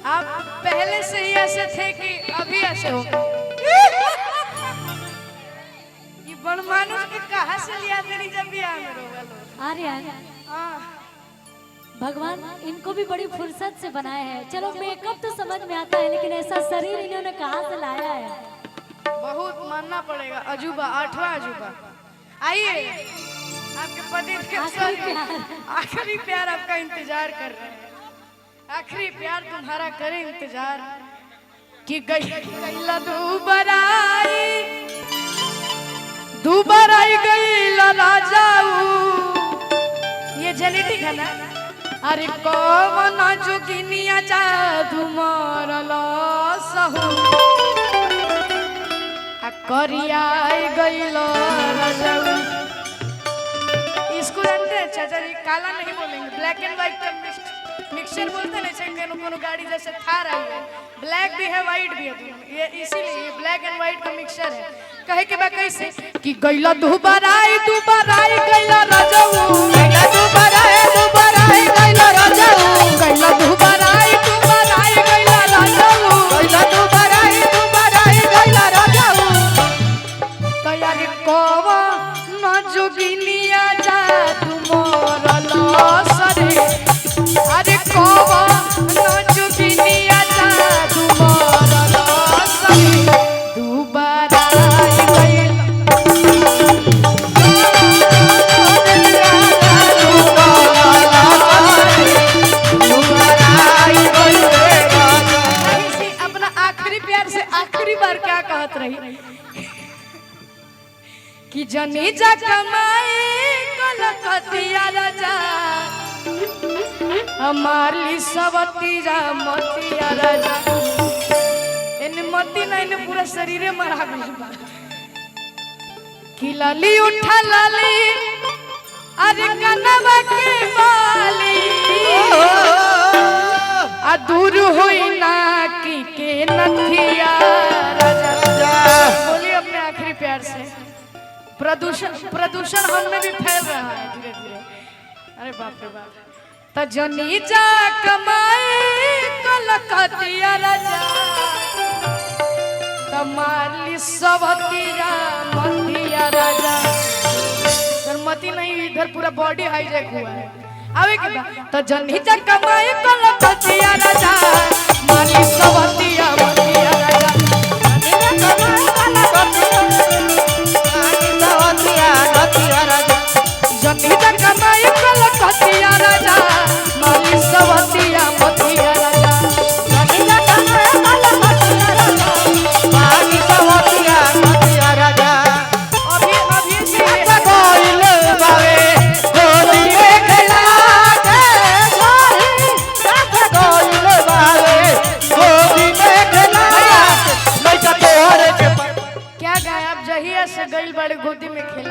आप पहले से ही ऐसे थे कि अभी ऐसे हो? ये बड़ मानुष के कहाँ से लिया तेरी जब भी आ मेरे आर्यन भगवान इनको भी बड़ी फुर्सत से बनाए हैं। चलो मेकअप तो समझ में आता है, लेकिन ऐसा शरीर इन्होंने कहाँ से लाया है? बहुत मानना पड़ेगा। अजूबा, 8वां अजूबा। आइए, आपके पति आखिरी प्यार आपका इंतजार कर रहे हैं। आखिरी प्यार तुम्हारा करे इंतजार कि गईला दुबराई गईला राजाऊ। ये जेनेटिक है ना? अरे कौन जोगिनिया जादू मारला सहू करियाई गईला राजाऊ। इसको जानते हैं चाचा जी? काला नहीं बोलेंगे, ब्लैक एंड व्हाइट का मिक्सचर बोलते हैं। जैसे कोनो गाड़ी जैसे थार आई है, ब्लैक भी है व्हाइट भी है, ये इसीलिए ये ब्लैक एंड व्हाइट का मिक्सचर है। कहे के बा कैसे कि गईला दुबराई गईला राजाऊ, गईला दुबराई गईला राजाऊ, गईला दुबराई गईला राजाऊ, गईला दुबराई गईला राजाऊ। तैयारी कोवा न जोगिनिया जा तुमोरला सरे। अरे कोवा न जोगिनिया जा तुमोरला सरे। दुबराई गईला अपना आखिरी प्यार से आखिरी बार क्या कहत रही कि जनी जा कमाई कलकतिया राजा हमारी सवतिया मतिया राजा। इन मती ना इन पूरा शरीरे मरा गई बा कि लाली उठा लाली अरे कनवा के बाली आ दूर होई ना के नथिया राजा। बोलिए अपने आखिरी प्यार से। प्रदूषण हम में भी फैल रहा है धीरे धीरे। अरे बाप रे बाप। त जनी जा कमाई कलकतिया राजा तमाली सवतिया मतिया राजा। मती नहीं, इधर पूरा बॉडी हाईजैक हुआ है। आवे के बाद त जनी जा कमाई कलकतिया राजा माली सवतिया मतिया राजा। जनी जा कमाई कलकतिया राजा माली सवतिया मतिया राजा। जनी जा कमाई कलकतिया राजा माली सवतिया मतिया राजा। अभी से कोइल बावे होली में खेला के कोइल बावे होली में खेला। मैं तो तोहरे के क्या गायब जहिया से गइल बड़े गोदी में खेल